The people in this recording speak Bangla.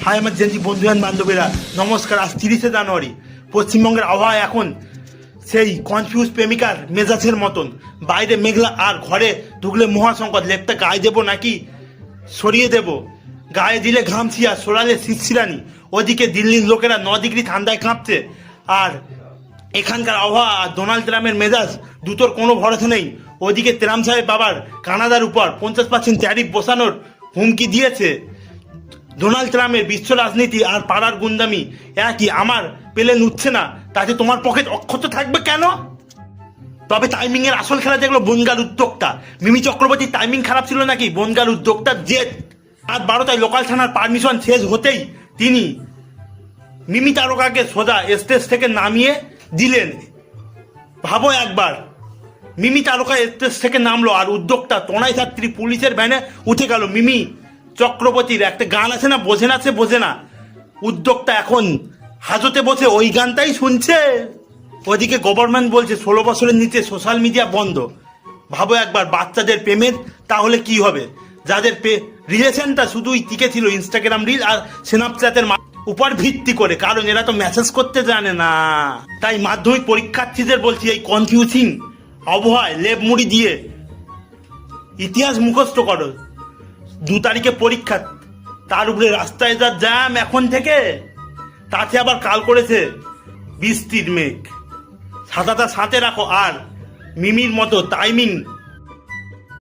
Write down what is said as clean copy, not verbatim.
হাই আমার জেন্টি বন্ধু বান্ধবীরা, নমস্কার। আজ 30শে জানুয়ারি। পশ্চিমবঙ্গের আবহাওয়া এখন সেই কনফিউজ প্রেমিকার মেজাজের মতন। বাইরে মেঘলা আর ঘরে ঢুকলে মহাসংকট। লেপটা গায়ে দেবো নাকি সরিয়ে দেব? গায়ে দিলে ঘামছি আর সরালে শিরশিরানি। ওদিকে দিল্লির লোকেরা 9 ডিগ্রি ঠান্ডায় কাঁপছে, আর এখানকার আবহাওয়া আর ডোনাল্ড ট্রাম্পের মেজাজ দুটোর কোনো ভরসা নেই। ওদিকে ট্রাম্প সাহেব বাবার কানাডার উপর 50% ট্যারিফ বসানোর হুমকি দিয়েছে। ডোনাল্ড ট্রাম্পের বিশ্ব রাজনীতি আর পাড়ার গুন্ডামি একই। আমার পেলে নুচ্ছে না, তাতে তোমার পকেট অক্ষত থাকবে কেন? তবে টাইমিং এর আসল খেলা দেখলো বনগার উদ্যোক্তা মিমি চক্রবর্তীর টাইমিং খারাপ ছিল নাকি বনগার উদ্যোক্তার জেদ? রাত 12টায় লোকাল থানার পারমিশন শেষ হতেই তিনি মিমি তারকাকে সোজা স্টেজ থেকে নামিয়ে দিলেন। ভাবো একবার, মিমি তারকা স্টেজ থেকে নামলো আর উদ্যোক্তা তনাই ছাত্রী পুলিশের ভ্যানে উঠে গেল। মিমি চক্রবর্তীর একটা গান আছে না, বোঝে না সে বোঝে না, উদ্যোক্তা এখন হাজতে বসে ওই গানটাই শুনছে। ওদিকে গভর্নমেন্ট বলছে 16 বছরের নিচে সোশ্যাল মিডিয়া বন্ধ। ভাবো একবার, বাচ্চাদের পেমেন্ট তাহলে কি হবে? যাদের রিলেশনটা শুধুই টিকে ছিল ইনস্টাগ্রাম রিল আর স্ন্যাপচ্যাটের উপর ভিত্তি করে, কারণ এরা তো মেসেজ করতে জানে না। তাই মাধ্যমিক পরীক্ষার্থীদের বলছি, এই কনফিউজিং আবহাওয়ায় লেপ মুড়ি দিয়ে ইতিহাস মুখস্থ করো। 2 তারিখে পরীক্ষা, তার উপরে রাস্তায় যা জ্যাম এখন থেকে, তাতে আবার কাল করেছে বৃষ্টির মেঘ। ছাতাটা সাথে রাখো আর মিমির মতো টাইমিং